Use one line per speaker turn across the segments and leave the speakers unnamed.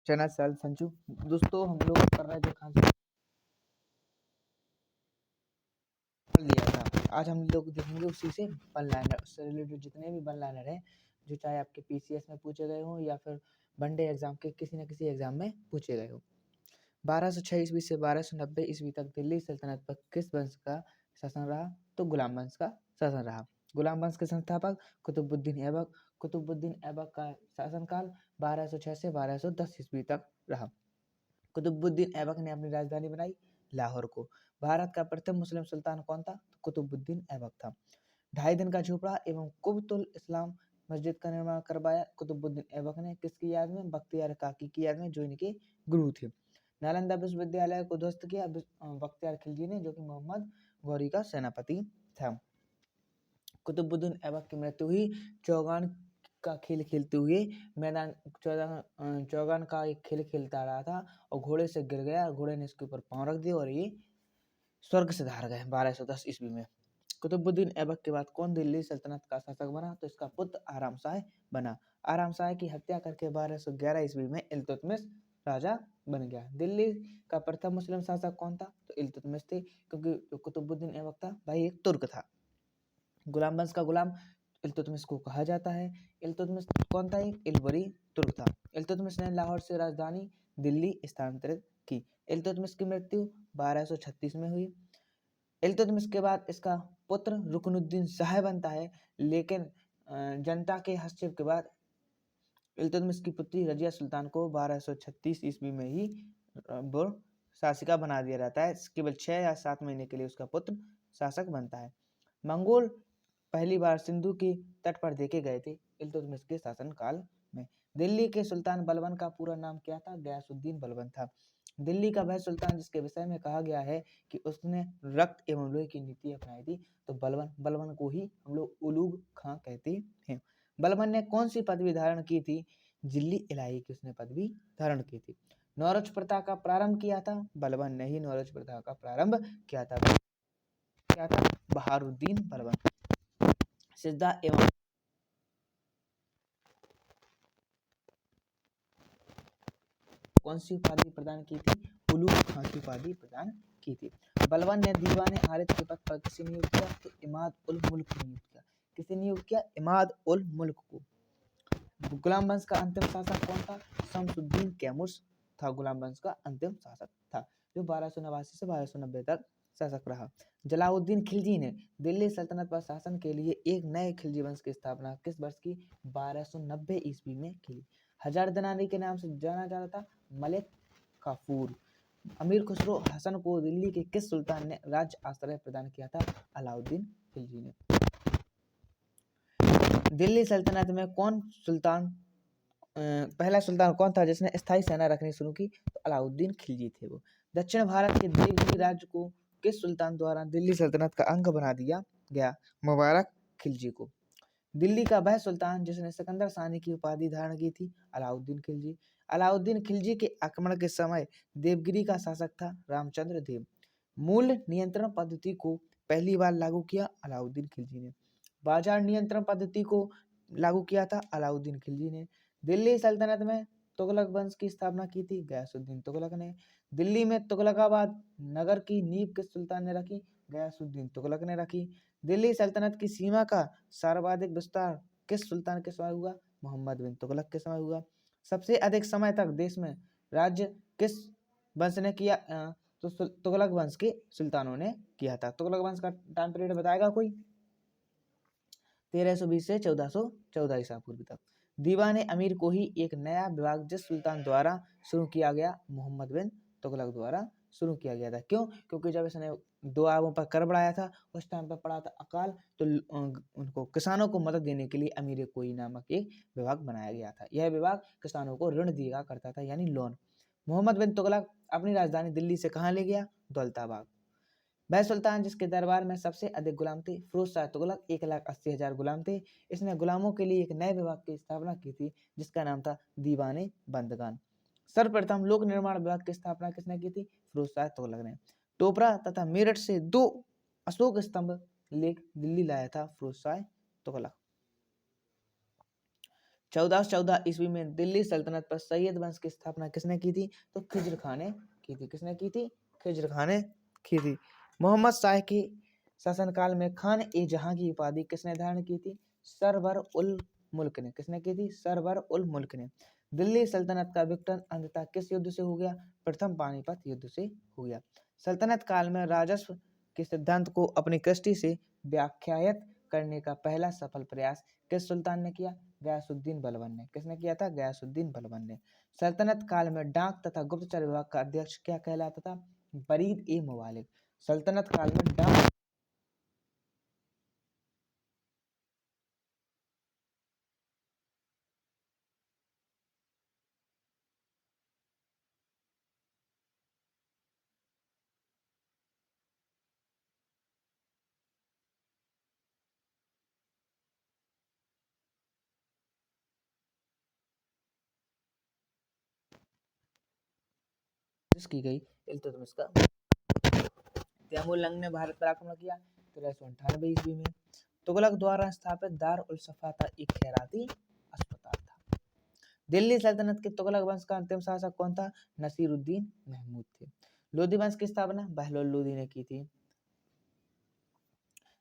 चना साल संचू। दोस्तों हम लोग कर रहे थे खान लिया था। आज हम लोग देखेंगे उसी से वन लाइनर, उससे रिलेटेड जितने भी वन लाइनर हैं जो चाहे आपके पीसीएस में पूछे गए हों या फिर वनडे एग्जाम के किसी न किसी एग्जाम में पूछे गए हो। 1206 ईस्वी से 1290 ईस्वी तक दिल्ली सल्तनत पर किस वंश का शासन रहा? तो गुलाम वंश का शासन रहा। गुलाम वंश के संस्थापक कुतुबुद्दीन ऐबक। कुतुबुद्दीन ऐबक का शासनकाल 1206 से 1210 ईस्वी तक रहा। कुतुबुद्दीन ऐबक ने अपनी राजधानी बनाई लाहौर को। भारत का प्रथम मुस्लिम सुल्तान कौन था? तो कुतुबुद्दीन ऐबक था। 2.5 दिन का झोपड़ा एवं कुबतुल इस्लाम मस्जिद का निर्माण करवाया कुतुबुद्दीन ऐबक ने। किसकी याद में? बख्तियार काकी की याद में, जो इनके गुरु थे। नालंदा विश्वविद्यालय को ध्वस्त किया बख्तियार खिलजी ने, जो कि मोहम्मद गौरी का सेनापति था। कुतुबुद्दीन ऐबक की मृत्यु हुई चौगान का खेल खेलते हुए। मैदान चौगान का एक खेल खेलता रहा था और घोड़े से गिर गया। घोड़े ने इसके ऊपर पांव रख दिया और ये स्वर्ग से धार गए 1210 ईस्वी में। कुतुबुद्दीन ऐबक के बाद कौन दिल्ली सल्तनत का शासक बना? तो इसका पुत्र आराम शाह बना। आराम शाह की हत्या करके 1211 ईस्वी में इल्तुतमिश राजा बन गया। दिल्ली का प्रथम मुस्लिम शासक कौन था? तो इल्तुतमिश थे, क्योंकि कुतुबुद्दीन ऐबक था भाई एक तुर्क था। गुलाम वंश का गुलाम इल्तुतमिश को कहा जाता है। इल्तुतमिश कौन था? एक इलबरी तुर्क था। इल्तुतमिश ने लाहौर से राजधानी दिल्ली स्थानांतरित की। इल्तुतमिश की मृत्यु 1236 में हुई। इल्तुतमिश के बाद इसका पुत्र रुकनुद्दीन शाह बनता है, लेकिन जनता के हस्तक्षेप के बाद इल्तुतमिश की पुत्री रजिया सुल्तान को 1236 ईस्वी में ही शासिका बना दिया जाता है। केवल 6 या 7 महीने के लिए उसका पुत्र शासक बनता है। मंगोल पहली बार सिंधु के तट पर देखे गए थे इल्तुतमिश के शासनकाल में। दिल्ली के सुल्तान बलबन का पूरा नाम क्या था? गयासुद्दीन बलबन था। दिल्ली का वह सुल्तान जिसके विषय में कहा गया है कि उसने रक्त एवं लोहे की नीति अपनाई थी, तो बलबन को ही हम लोग उलूग खां कहते हैं। बलबन ने कौन सी पदवी धारण की थी? दिल्ली इलाही की उसने पदवी धारण की थी। नौरोज प्रथा का प्रारंभ किया था बलबन ने ही। नौरोज प्रथा का प्रारंभ किया था बहारुद्दीन बलबन। सिद्धा एवं कौन सी उपाधि प्रदान की थी? उलूग खां की उपाधि प्रदान की थी। बलबन ने दीवान आरिद के पद पर किसे नियुक्त किया? तो इमाद उल मुल्क को नियुक्त किया। किसे नियुक्त किया? इमाद उल मुल्क को। गुलाम वंश का अंतिम शासक कौन था? शमसुद्दीन कैमुस था गुलाम वंश का अंतिम शासक था, जो 1289 से 1290 तक शासक रहा। जलाउद्दीन खिलजी ने दिल्ली सल्तनत पर शासन के लिए एक नए खिलजी वंश की स्थापना किस वर्ष की? 1290 ईस्वी में की। हजार दनानी के नाम से जाना जाता था मलिक काफूर। अमीर खुसरो हसन को दिल्ली के किस सुल्तान ने राज्य आश्रय प्रदान किया था? अलाउद्दीन खिलजी ने। दिल्ली सल्तनत में कौन सुल्तान पहला सुल्तान कौन था जिसने स्थायी सेना रखनी शुरू की? तो अलाउद्दीन खिलजी थे वो। दक्षिण भारत के देवगिरी राज्य को किस सुल्तान द्वारा दिल्ली सल्तनत का अंग बना दिया गया? मुबारक खिलजी को। दिल्ली का वह सुल्तान जिसने सिकंदर सानी की उपाधि धारण की थी? अलाउद्दीन खिलजी। अलाउद्दीन खिलजी के आक्रमण के समय देवगिरी का शासक था रामचंद्र देव। मूल नियंत्रण पद्धति को पहली बार लागू किया अलाउद्दीन खिलजी ने। बाजार नियंत्रण पद्धति को लागू किया था अलाउद्दीन खिलजी ने। दिल्ली सल्तनत में तुगलक वंश की स्थापना की थी गयासुद्दीन तुगलक ने। दिल्ली में तुगलकाबाद नगर की नींव किस सुल्तान ने रखी? गयासुद्दीन तुगलक ने रखी। दिल्ली सल्तनत की सीमा का सर्वाधिक विस्तार किस सुल्तान के समय हुआ? मोहम्मद बिन तुगलक के समय हुआ। सबसे अधिक समय तक देश में राज्य किस वंश ने किया? तो तुगलक वंश के सुल्तानों ने किया था। तुगलक वंश का टाइम पीरियड बताएगा कोई? 1320 से 1414 ईसा पूर्व तक। दीवाने अमीर को ही एक नया विभाग जिस सुल्तान द्वारा शुरू किया गया? मोहम्मद बिन तुगलक द्वारा शुरू किया गया था। क्यों? क्योंकि जब इसने दुआबों पर कर बढ़ाया था उस टाइम पर पड़ा था अकाल, तो उनको किसानों को मदद देने के लिए अमीर कोई नामक एक विभाग बनाया गया था। यह विभाग किसानों को ऋण दिया करता था, यानी लोन। मोहम्मद बिन तुगलक अपनी राजधानी दिल्ली से कहाँ ले गया? दौलताबाद। वह सुल्तान जिसके दरबार में सबसे अधिक गुलाम थे? फिरोज शाह तुगलक। 1,80,000 गुलाम थे। इसने गुलामों के लिए एक नए विभाग की स्थापना की थी जिसका नाम था दीवाने बंदगान। सर्वप्रथम लोक निर्माण विभाग की स्थापना किसने की थी? फिरोज शाह तुगलक ने। टोपरा तथा मेरठ से 2 अशोक स्तंभ लेख दिल्ली लाया था फिरोज शाह तुगलक। 1414 ईस्वी में दिल्ली सल्तनत पर सैयद वंश की स्थापना किसने की थी? तो खिज्र खां ने की थी। किसने की थी? खिज्र खां ने की थी। मोहम्मद शाह के शासनकाल में खान ए जहां की उपाधि किसने धारण की थी? सरवर उल मुल्क ने। किसने की थी? सरवर उल मुल्क ने। दिल्ली सल्तनत का विघटन अंततः किस युद्ध से हो गया? प्रथम पानीपत युद्ध से हो गया। सल्तनत काल में राजस्व के सिद्धांत को अपनी कृष्टि से व्याख्यात करने का पहला सफल प्रयास किस सुल्तान ने किया? गयासुद्दीन बलबन ने। किसने किया था? गयासुद्दीन बलबन ने। सल्तनत काल में डाक तथा गुप्तचर विभाग का अध्यक्ष क्या कहलाता था? बरीद ए मुबालिक। सल्तनत काल में डाक की गई इल्तुतमिश का। तैमूरलंग ने भारत पर आक्रमण किया 1398 ईस्वी में। तुगलक द्वारा स्थापित दार उल सफा एक खैराती अस्पताल था। दिल्ली सल्तनत के तुगलक वंश का अंतिम शासक कौन था? नसीरुद्दीन महमूद थे। लोधी वंश की स्थापना बहलोल लोधी ने की थी।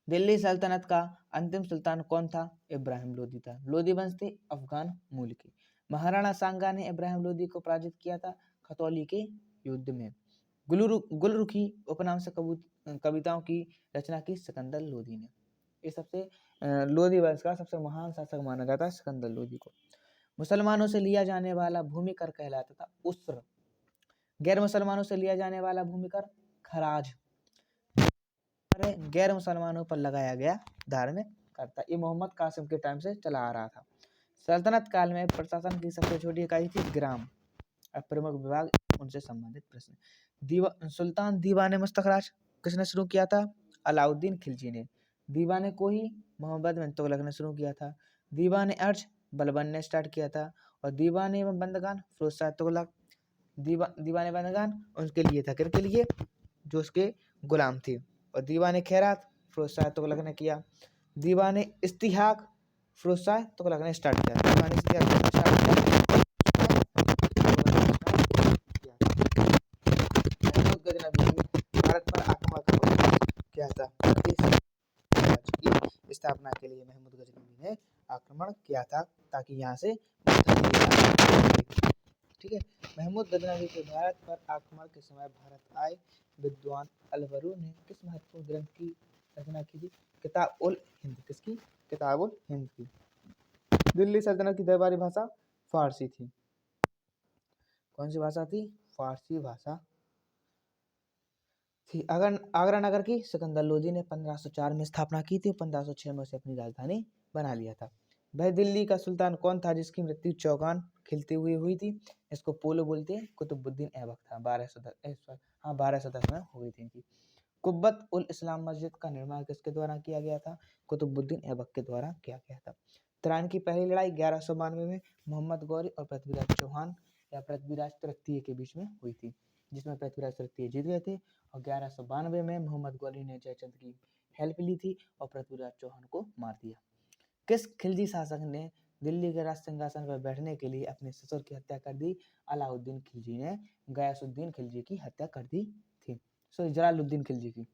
दिल्ली सल्तनत का अंतिम सुल्तान कौन था? इब्राहिम लोधी था। लोधी वंश थे अफगान मूल के। महाराणा सांगा ने इब्राहिम लोधी को पराजित किया था खतौली के युद्ध में। गुलरुखी उपनाम से कविताओं की रचना की सिकंदर लोधी ने। इस सबसे लोधी वंश का सबसे महान शासक माना जाता है सिकंदर लोधी को। मुसलमानों से लिया जाने वाला भूमि कर कहलाता था उस्र। गैर मुसलमानों से लिया जाने वाला भूमि कर खराज। गैर मुसलमानों पर लगाया गया धार्मिक कर था। ये मोहम्मद कासिम के टाइम से चला आ रहा था। सल्तनत काल में प्रशासन की सबसे छोटी इकाई थी ग्राम। अब प्रमुख विभाग उनसे संबंधित प्रश्न। सुल्तान दीवाने मुस्तखराज किसने शुरू किया था? अलाउद्दीन खिलजी ने। दीवाने कोही मोहम्मद बिन तुगलक ने शुरू किया था। दीवाने अर्ज बलबन ने स्टार्ट किया था। और दीवाने एवं बंदगान फिरोज शाह तुगलक। दीवाने बंदगान उनके लिए था, किसके लिए? जो उसके गुलाम थे। और दीवाने खैरात फिरोज शाह तुगलक ने किया। दीवाने इस्तिहाक फिरोज शाह तुगलक ने स्टार्ट किया। दीवाने इस्तिहाक किसने स्टार्ट किया? महमूद गजनवी ने भारत पर आक्रमण किया था। की स्थापना के लिए महमूद गजनवी ने आक्रमण किया था ताकि यहाँ से ठीक है। महमूद गजनवी के भारत पर आक्रमण के समय भारत आए विद्वान अलवरू ने किस महत्वपूर्ण ग्रंथ की रचना की थी? किताब उल हिंद। किसकी? किताब उल हिंद की। दिल्ली सल्तनत की दरबारी भाषा फारसी थी। कौन सी भाषा थी? फारसी भाषा थी। आगरा नगर की सिकंदर लोधी ने 1504 में स्थापना की थी। 1506 में उसे अपनी राजधानी बना लिया था। वह दिल्ली का सुल्तान कौन था जिसकी मृत्यु चौगान खिलते हुए हुई थी? इसको पोलो बोलते हैं। कुतुबुद्दीन ऐबक था। 1210 में हुई थी इनकी। कुब्बत उल इस्लाम मस्जिद का निर्माण किसके द्वारा किया गया था? कुतुबुद्दीन ऐबक के द्वारा किया गया था। तराइन की पहली लड़ाई 1192 में मोहम्मद गौरी और पृथ्वीराज चौहान या पृथ्वीराज तृतीय के बीच में हुई थी, जिसमें पृथ्वीराज तृतीय जीत गए थे। और 1192 में मोहम्मद गौरी ने जयचंद की हेल्प ली थी और पृथ्वीराज चौहान को मार दिया। किस खिलजी शासक ने दिल्ली के राज सिंहासन पर बैठने के लिए अपने ससुर की हत्या कर दी? अलाउद्दीन खिलजी ने गयासुद्दीन खिलजी की हत्या कर दी थी। जलालुद्दीन खिलजी की।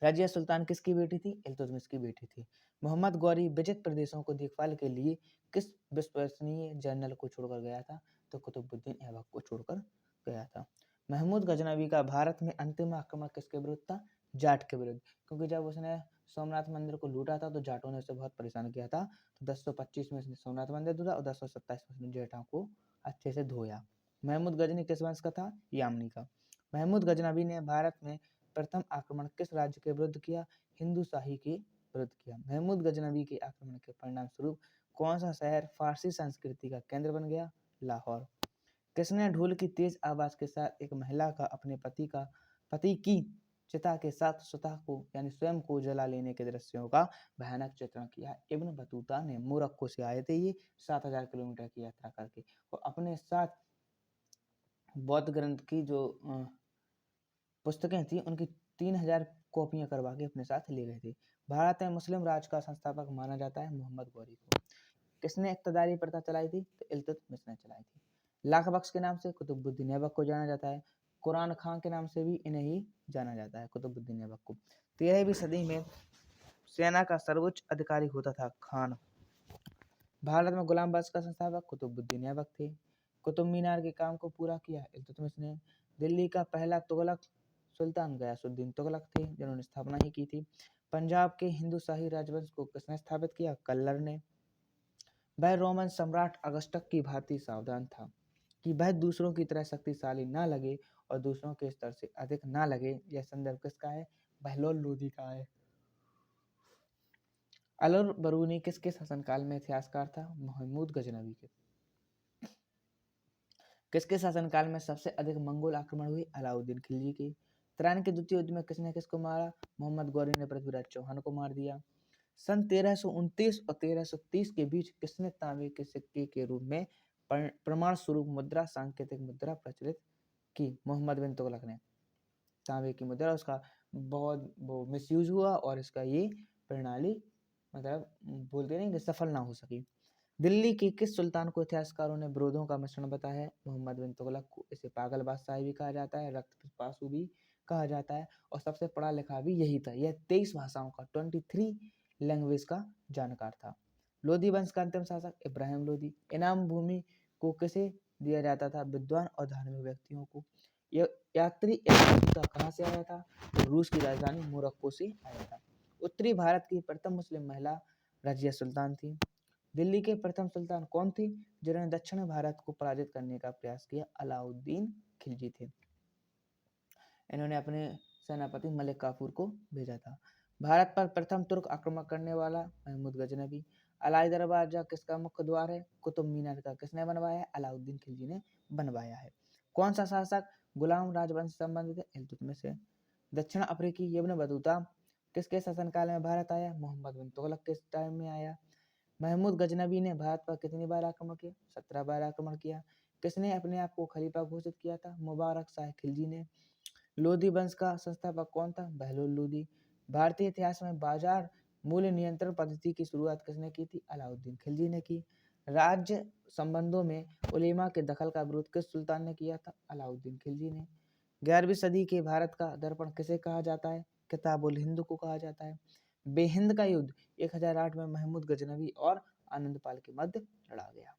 रजिया सुल्तान किसकी बेटी थी? इल्तुतमिश की बेटी थी। मोहम्मद गौरी विजित प्रदेशों को देखभाल के लिए किस विश्वसनीय जनरल को छोड़कर गया था? तो कुतुबुद्दीन ऐबक को छोड़कर गया था। महमूद गजनवी का भारत में अंतिम आक्रमण किसके विरुद्ध था? जाट के विरुद्ध। क्योंकि जब उसने सोमनाथ मंदिर को लूटा था तो जाटों ने उसे बहुत परेशान किया था। तो 1025 में उसने सोमनाथ मंदिर लूटा और 1027 में उसने जाटों को अच्छे से धोया। महमूद गजनी किस वंश का था? यामनी का। महमूद गजनवी ने भारत में प्रथम आक्रमण किस राज्य के विरुद्ध किया? हिंदू शाही के विरुद्ध किया। महमूद गजनवी के आक्रमण के परिणाम स्वरूप कौन सा शहर फारसी संस्कृति का केंद्र बन गया? लाहौर। किसने ढोल की तेज आवाज के साथ एक महिला का अपने पति की चिता के साथ स्वयं को जला लेने के दृश्यों का भयानक चित्रण किया? इब्न बतूता ने। मोरक्को से आए थे ये 7000 किलोमीटर की यात्रा करके और अपने साथ बौद्ध ग्रंथ की जो पुस्तकें थी उनकी 3000 कॉपियां करवा के अपने साथ ले गए थे। भारत में मुस्लिम राज का संस्थापक माना जाता है मोहम्मद गौरी को। किसने इक्तदारी प्रथा चलाई थी? तो इल्तुतमिश ने चलाई थी। लाख बख्श के नाम से कुतुबुद्दीन ऐबक को जाना जाता है। कुरान खां के नाम से भी इन्हें ही जाना जाता है, कुतुबुद्दीन ऐबक को। 13वीं सदी में सेना का सर्वोच्च अधिकारी होता था खान। भारत में गुलाम वंश का संस्थापक कुतुबुद्दीन ऐबक थे। कुतुब मीनार के काम को पूरा किया इल्तुतमिश ने। दिल्ली का पहला तुगलक सुल्तान गयासुद्दीन तुगलक थे, जिन्होंने स्थापना ही की थी। पंजाब के हिंदू शाही राजवंश को किसने स्थापित किया? कल्लर ने। वह रोमन सम्राट अगस्टस की भांति सावधान था कि वह दूसरों की तरह शक्तिशाली ना लगे और दूसरों के स्तर से अधिक ना लगे। यह संदर्भ किसका है? बहलोल लोदी का है। अलुर बरूनी किसके शासनकाल में इतिहासकार था? महमूद गजनवी के। किसके शासनकाल में सबसे अधिक मंगोल आक्रमण हुए? अलाउद्दीन खिलजी के। तराइन के द्वितीय युद्ध में किसने किसको मारा? मोहम्मद गौरी ने पृथ्वीराज चौहान को मार दिया। सन 1329 और 1330 के बीच किसने तांबे के सिक्के के रूप में प्रमाण स्वरूप मुद्रा, सांकेतिक मुद्रा प्रचलित की? मोहम्मद बिन तुगलक ने। तांबे की मुद्रा, उसका बहुत वो मिसयूज हुआ और इसका ये प्रणाली मतलब बोलते नहीं कि सफल ना हो सकी। दिल्ली के किस सुल्तान को इतिहासकारों ने विरोधों का मिश्रण बताया है? मोहम्मद बिन तुगलक को। इसे पागल बादशाह भी कहा जाता है, रक्त पिपासु भी कहा जाता है और सबसे पढ़ा लिखा भी यही था। यह 23 भाषाओं का 23 लैंग्वेज का जानकार था। लोधी वंश का अंतिम शासक इब्राहिम लोधी। इनाम भूमि को किसे दिया जाता था? विद्वान और धार्मिक व्यक्तियों को। यात्री का कहाँ से आया था? तो रूस की राजधानी मोरक्को से आया था। उत्तरी भारत की प्रथम मुस्लिम महिला रजिया सुल्तान थी। दिल्ली के प्रथम सुल्तान कौन थे जिन्होंने दक्षिण भारत को पराजित करने का प्रयास किया? अलाउद्दीन खिलजी थे। इन्होंने अपने सेनापति मलिक काफूर को भेजा था। भारत पर प्रथम तुर्क आक्रमण करने वाला महमूद गजनवी। अलाई दरवाजा किसका मुख्य द्वार है? कुतुब मीनार का किसने बनवाया है? अलाउद्दीन खिलजी ने बनवाया है। कौन सा शासक गुलाम राजवंश से संबंधित है? इल्तुतमिश से। दक्षिण अफ्रीकी इब्न बतूता किसके शासनकाल में भारत आया? मोहम्मद बिन तुगलक के टाइम में आया। महमूद गजनवी ने भारत पर कितनी बार आक्रमण किया? 17 बार आक्रमण किया। किसने अपने आप को खलीफा घोषित किया था? मुबारक शाह खिलजी ने। लोधी वंश का संस्थापक कौन था? बहलोल लोधी। भारतीय इतिहास में बाजार मूल्य नियंत्रण पद्धति की शुरुआत किसने की थी? अलाउद्दीन खिलजी ने की। राज्य संबंधों में उलेमा के दखल का विरोध किस सुल्तान ने किया था? अलाउद्दीन खिलजी ने। 11वीं सदी के भारत का दर्पण किसे कहा जाता है? किताबुल हिंद को कहा जाता है। बेहिंद का युद्ध 1008 में महमूद गजनवी और आनंदपाल के मध्य लड़ा गया।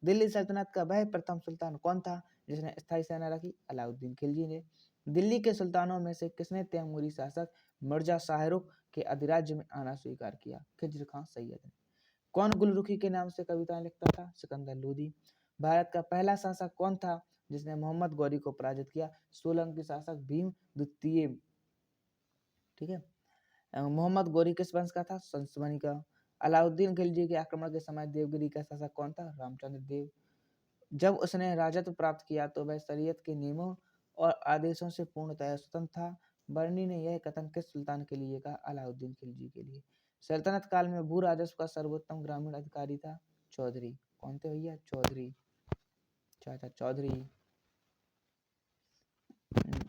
दिल्ली सल्तनत का वह प्रथम सुल्तान कौन था जिसने स्थायी सेना रखी? अलाउद्दीन खिलजी ने। दिल्ली के सुल्तानों में से किसने तैमूरी शासक मिर्जा शाहरुख के अधिराज्य में आना स्वीकार किया? खिज्र खां सैयद ने। कौन गुलरुखी के नाम से कविताएं लिखता था? सिकंदर लोदी। भारत का पहला शासक कौन था जिसने मोहम्मद गौरी को पराजित किया? सोलंकी शासक भीम द्वितीय। ठीक है। मोहम्मद गौरी किस वंश का था? संसमनी का। अलाउद्दीन खिलजी के आक्रमण के समय देवगिरी का शासक कौन था? रामचंद्र देव। जब उसने राजत्व प्राप्त किया तो वह शरीयत के नियमों और आदेशों से पूर्णतः स्वतंत्र था। बर्नी ने यह कथन किस सुल्तान के लिए कहा? अलाउद्दीन खिलजी के लिए। सल्तनत काल में भू राजस्व का सर्वोत्तम ग्रामीण अधिकारी था चौधरी। कौन थे भैया? चौधरी, चाचा चौधरी।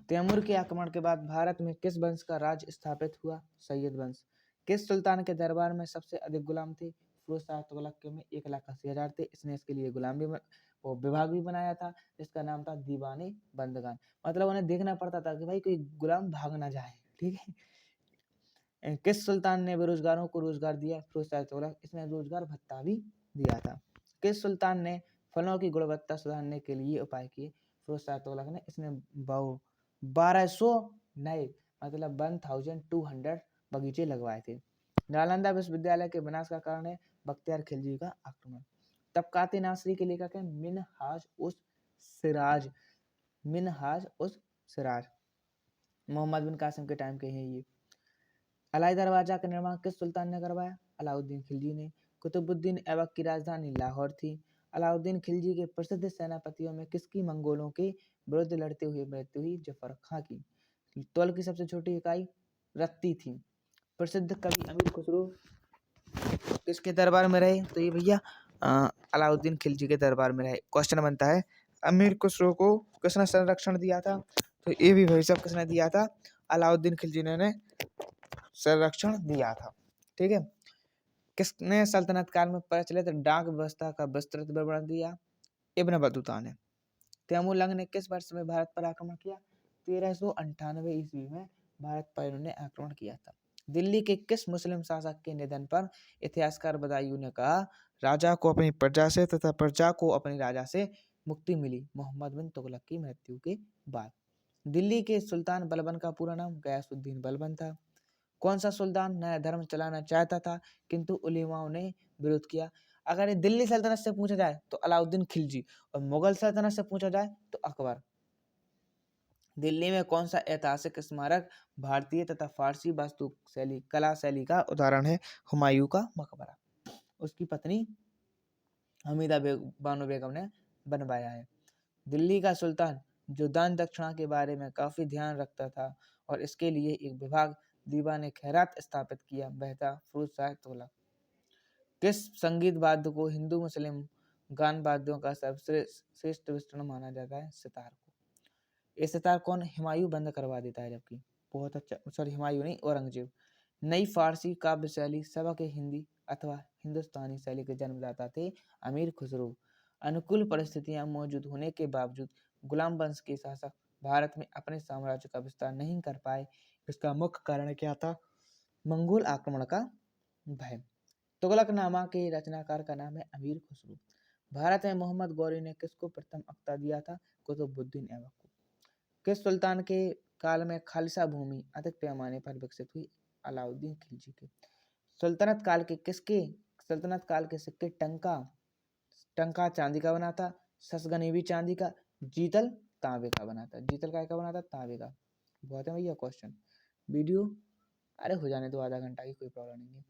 तैमूर के आक्रमण के बाद भारत में किस वंश का राज स्थापित हुआ? सैयद वंश। किस सुल्तान के दरबार में सबसे अधिक गुलाम थे? फिरोज शाह तुगलक के में 1,80,000 थे। इसने इसके लिए गुलाम भी वो विभाग भी बनाया था जिसका नाम था दीवाने बंदगान। मतलब उन्हें देखना पड़ता था कि भाई कोई गुलाम भाग ना जाए। ठीक है। किस सुल्तान ने बेरोजगारों को रोजगार दिया? फिरोज शाह तुगलक। इसने रोजगार भत्ता भी दिया था। किस सुल्तान ने फलों की गुणवत्ता सुधारने के लिए उपाय किए? फिरोज शाह तुगलक ने। इसने 1200 नए मतलब 1200 बगीचे लगवाए थे। नालंदा विश्वविद्यालय के विनाश का कारण है बख्तियार खिलजी का आक्रमण। तबकाते नासरी के लेखक हैं मिनहाज उस सिराज। मिनहाज उस सिराज मोहम्मद बिन कासिम के टाइम के हैं ये। अलाई दरवाजा का निर्माण किस सुल्तान ने करवाया? अलाउद्दीन खिलजी ने। कुतुबुद्दीन ऐबक की राजधानी लाहौर थी। अलाउद्दीन खिलजी के प्रसिद्ध सेनापतियों में किसकी मंगोलों के विरुद्ध लड़ते हुए मृत्यु हुई? जफर खां की। तौल की सबसे छोटी इकाई रत्ती थी। प्रसिद्ध कवि अमीर खुसरो किसके दरबार में रहे? तो ये भैया अलाउद्दीन खिलजी के दरबार में रहे। क्वेश्चन बनता है अमीर खुसरो को किसने संरक्षण दिया था? तो ये भी भाई साहब किसने दिया था? अलाउद्दीन खिलजी ने संरक्षण दिया था। ठीक है। किसने सल्तनत काल में प्रचलित डाक व्यवस्था का विस्तृत विवरण दिया? इब्न बतूता ने। तैमूर लंग ने किस वर्ष में भारत पर आक्रमण किया? 1398 ईस्वी में भारत पर इन्होंने आक्रमण किया था। दिल्ली के किस मुस्लिम शासक के निधन पर इतिहासकार बदायूं ने कहा, राजा को अपनी प्रजा से तथा प्रजा को अपनी राजा से मुक्ति मिली मोहम्मद बिन तुगलक की मृत्यु के बाद। दिल्ली के सुल्तान बलबन का पूरा नाम गयासुद्दीन बलबन था। कौन सा सुल्तान नया धर्म चलाना चाहता था किंतु उलेमाओं ने विरोध किया? अगर ये दिल्ली सल्तनत से पूछा जाए तो अलाउद्दीन खिलजी, और मुगल सल्तनत से पूछा जाए तो अकबर। दिल्ली में कौन सा ऐतिहासिक स्मारक भारतीय तथा फारसी वास्तु शैली कला शैली का उदाहरण है? हुमायूं का मकबरा। उसकी पत्नी हमीदा बानो बेगम ने बनवाया है। दिल्ली का सुल्तान जो दान दक्षिणा के बारे में काफी ध्यान रखता था और इसके लिए एक विभाग दीवान खैरात स्थापित किया, वह था फिरोज शाह तुगलक। किस संगीत वाद्य को हिंदू मुस्लिम गान वाद्यों का सर्वश्रेष्ठ मिश्रण माना जाता है? सितार को। ये सितार कौन? हुमायूं बंद करवा देता है, जबकि बहुत अच्छा, सॉरी हुमायूं नहीं, औरंगजेब। नई फारसी काव्य शैली सबक हिंदी अथवा हिंदुस्तानी शैली के जन्मदाता थे अमीर खुसरो। अनुकूल परिस्थितियां मौजूद होने के बावजूद गुलाम वंश के शासक भारत में अपने साम्राज्य का विस्तार नहीं कर पाए। इसका मुख्य कारण क्या था? मंगोल आक्रमण का भय। तुगलकनामा के रचनाकार का नाम है अमीर खुसरो। भारत में मोहम्मद गौरी ने किसको प्रथम अख्ता दिया था? कुतुबुद्दीन ऐबक को। किस सुल्तान के काल में खालसा भूमि अधिक पैमाने पर विकसित हुई? अलाउद्दीन खिलजी के। सल्तनत काल के सिक्के टंका चांदी का बना था, ससगनीवी चांदी का, जीतल तांबे का बना था। जीतल का बना था? तांबे का। बहुत है भैया क्वेश्चन। वीडियो अरे हो जाने दो, आधा घंटा की कोई प्रॉब्लम नहीं है।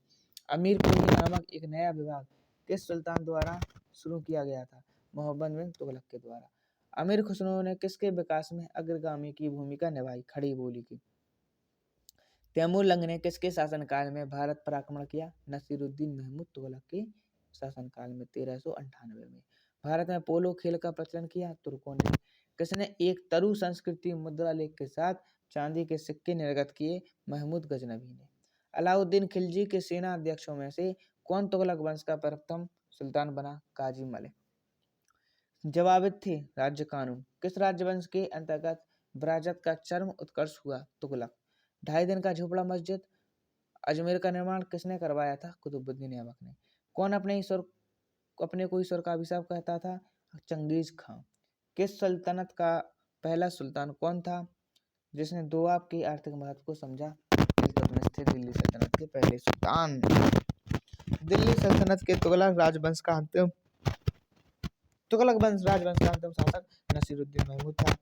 अमीर खुसरो नामक एक नया विभाग किस सुल्तान द्वारा शुरू किया गया था? मोहम्मद बिन तुगलक के द्वारा। अमीर खुसरो ने किसके विकास में अग्रगामी की भूमिका निभाई? खड़ी बोली की। तैमूर लंग ने किसके शासनकाल में भारत पर आक्रमण किया? नसीरुद्दीन महमूद तुगलक के शासनकाल में 1398 में। भारत में पोलो खेल का प्रचलन किया? तुर्कों ने। किसने एक तरु संस्कृति मुद्रा लेख के साथ चांदी के सिक्के निर्गत किए? महमूद गजनवी ने। अलाउद्दीन खिलजी के सेना अध्यक्षों में से कौन तुगलक वंश का प्रथम सुल्तान बना? काजी मलिक। जवाबित थे राज्य कानून किस राज्यवंश के अंतर्गत विरासत का चरम उत्कर्ष हुआ? तुगलक। 2.5 दिन का झोपड़ा मस्जिद अजमेर का निर्माण किसने करवाया था? कुतुबुद्दीन ऐबक ने। कौन अपने को ईश्वर का अभिशाप कहता था? चंगेज खां। किस सल्तनत का पहला सुल्तान कौन था जिसने दोआब के आर्थिक महत्व को समझा? इल्तुतमिश थे दिल्ली सल्तनत के पहले सुल्तान। दिल्ली सल्तनत के तुगलक राजवंश का अंतिम शासक नसीरुद्दीन महमूद था।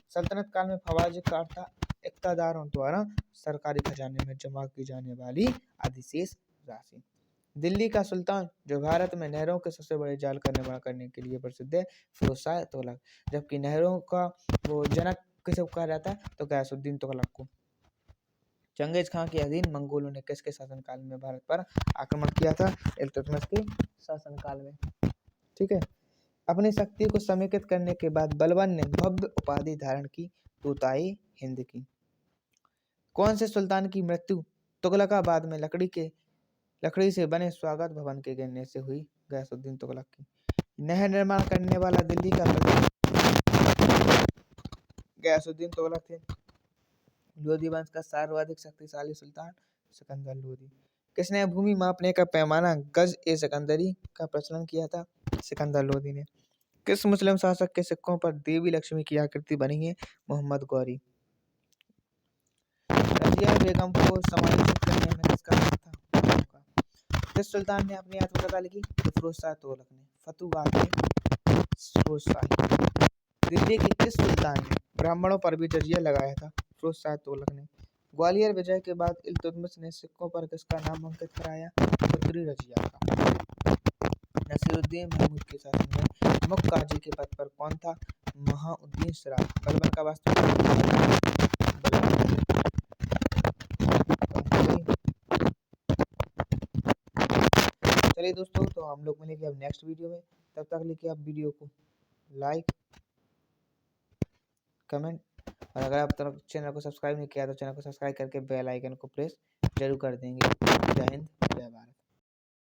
सल्तनत काल में फवाजिक का अर्थ था इक्तादारों द्वारा सरकारी खजाने में जमा की जाने वाली अधिशेष राशि। दिल्ली का सुल्तान जो भारत में नहरों के सबसे बड़े जाल का निर्माण करने के लिए प्रसिद्ध है? फिरोज शाह तुगलक। जबकि नहरों का वो जनक किसे कहा जाता है? तो गयासुद्दीन तुगलक को। चंगेज खां के अधीन मंगोलों ने किसके शासनकाल में भारत पर आक्रमण किया था? इल्तुतमिश के शासनकाल में। ठीक है। अपनी शक्ति को समेकित करने के बाद बलबन ने भव्य उपाधि धारण की, तोताए हिंद की। कौन से सुल्तान की मृत्यु तुगलकाबाद में लकड़ी से बने स्वागत भवन के गिरने से हुई? गयासुद्दीन तुगलक की। नहर निर्माण करने वाला दिल्ली का गयासुद्दीन तुगलक थे। लोधी वंश का सर्वाधिक शक्तिशाली सुल्तान? सिकंदर लोधी। किसने भूमि मापने का पैमाना गज ए सिकंदरी का प्रचलन किया था? सिकंदर लोधी ने। किस मुस्लिम शासक के सिक्कों पर देवी लक्ष्मी की आकृति बनी है? मोहम्मद गौरी। रजिया बेगम को समायोजित करने में किसका हाथ था? किस सुल्तान ने अपनी आत्मकथा लिखी? फिरोज शाह तुगलक ने। फतुहात फिरोज शाही। दिल्ली के किस सुल्तान ने ब्राह्मणों पर भी जजिया लगाया था? फिरोज शाह तुगलक ने। ग्वालियर विजय के बाद इल्तुतमिश ने सिक्कों पर किसका नाम अंकित कराया? पुत्री रजिया का। नसीरुद्दीन महमूद के शासन में मुख्य काजी के पद पर कौन था? महाउद्दीन सिराज। बलबन का वास्तु चलिए दोस्तों, तो हम लोग मिलेंगे अब नेक्स्ट वीडियो में। तब तक लेके आप वीडियो को लाइक, कमेंट, और अगर आप चैनल को सब्सक्राइब नहीं किया तो चैनल को सब्सक्राइब करके बेल आइकन को प्रेस जरूर कर देंगे। जय हिंद, जय भारत।